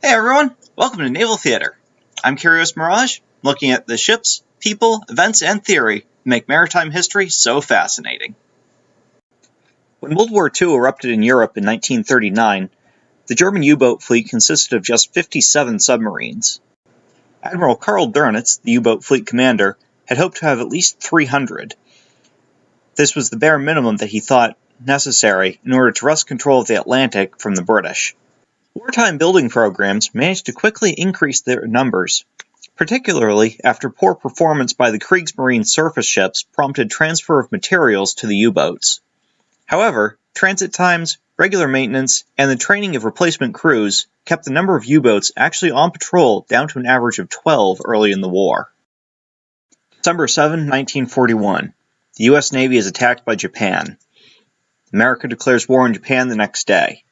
Hey everyone, welcome to Naval Theater. I'm Curious Mirage, looking at the ships, people, events, and theory that make maritime history so fascinating. When World War II erupted in Europe in 1939, the German U-boat fleet consisted of just 57 submarines. Admiral Karl Dönitz, the U-boat fleet commander, had hoped to have at least 300. This was the bare minimum that he thought necessary in order to wrest control of the Atlantic from the British. Wartime building programs managed to quickly increase their numbers, particularly after poor performance by the Kriegsmarine surface ships prompted transfer of materials to the U-boats. However, transit times, regular maintenance, and the training of replacement crews kept the number of U-boats actually on patrol down to an average of 12 early in the war. December 7, 1941. The U.S. Navy is attacked by Japan. America declares war on Japan the next day.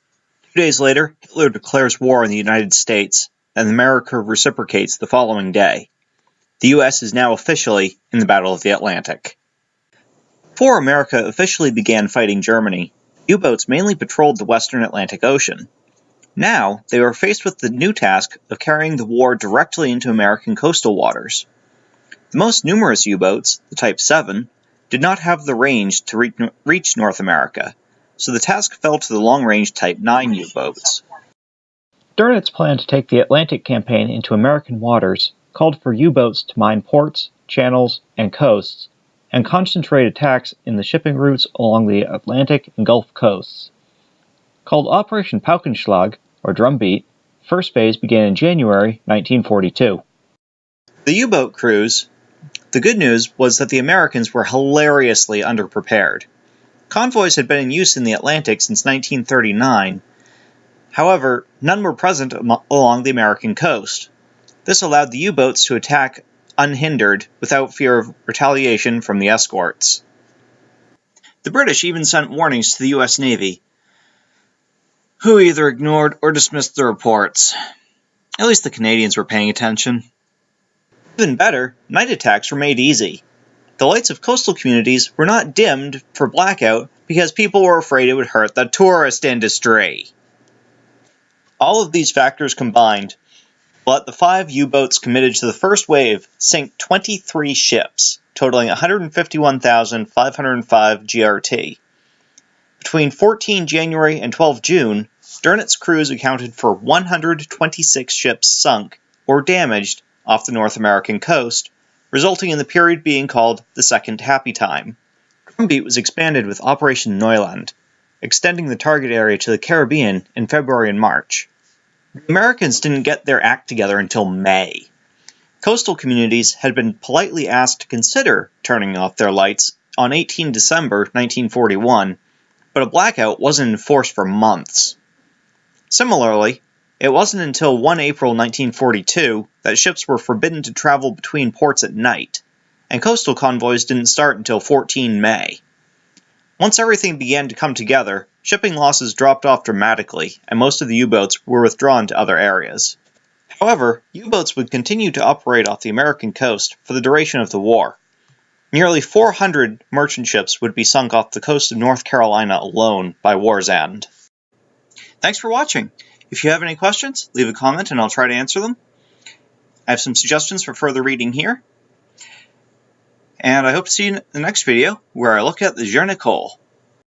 2 days later, Hitler declares war on the United States, and America reciprocates the following day. The U.S. is now officially in the Battle of the Atlantic. Before America officially began fighting Germany, U-boats mainly patrolled the western Atlantic Ocean. Now, they were faced with the new task of carrying the war directly into American coastal waters. The most numerous U-boats, the Type 7, did not have the range to reach North America, so the task fell to the long-range Type 9 U-boats. Dönitz plan to take the Atlantic campaign into American waters called for U-boats to mine ports, channels, and coasts, and concentrate attacks in the shipping routes along the Atlantic and Gulf coasts. Called Operation Paukenschlag, or Drumbeat, first phase began in January 1942. The U-boat crews. The good news was that the Americans were hilariously underprepared. Convoys had been in use in the Atlantic since 1939. However, none were present along the American coast. This allowed the U-boats to attack unhindered without fear of retaliation from the escorts. The British even sent warnings to the U.S. Navy, who either ignored or dismissed the reports. At least the Canadians were paying attention. Even better, night attacks were made easy. The lights of coastal communities were not dimmed for blackout because people were afraid it would hurt the tourist industry. All of these factors combined let the 5 U-boats committed to the first wave sink 23 ships, totaling 151,505 GRT. Between 14 January and 12 June, Dönitz's crews accounted for 126 ships sunk or damaged off the North American coast, resulting in the period being called the Second Happy Time. Drumbeat was expanded with Operation Neuland, extending the target area to the Caribbean in February and March. The Americans didn't get their act together until May. Coastal communities had been politely asked to consider turning off their lights on 18 December 1941, but a blackout wasn't enforced for months. Similarly, it wasn't until 1 April 1942 that ships were forbidden to travel between ports at night, and coastal convoys didn't start until 14 May. Once everything began to come together, shipping losses dropped off dramatically, and most of the U-boats were withdrawn to other areas. However, U-boats would continue to operate off the American coast for the duration of the war. Nearly 400 merchant ships would be sunk off the coast of North Carolina alone by war's end. Thanks for watching. If you have any questions, leave a comment and I'll try to answer them. I have some suggestions for further reading here. And I hope to see you in the next video, where I look at the Nicole.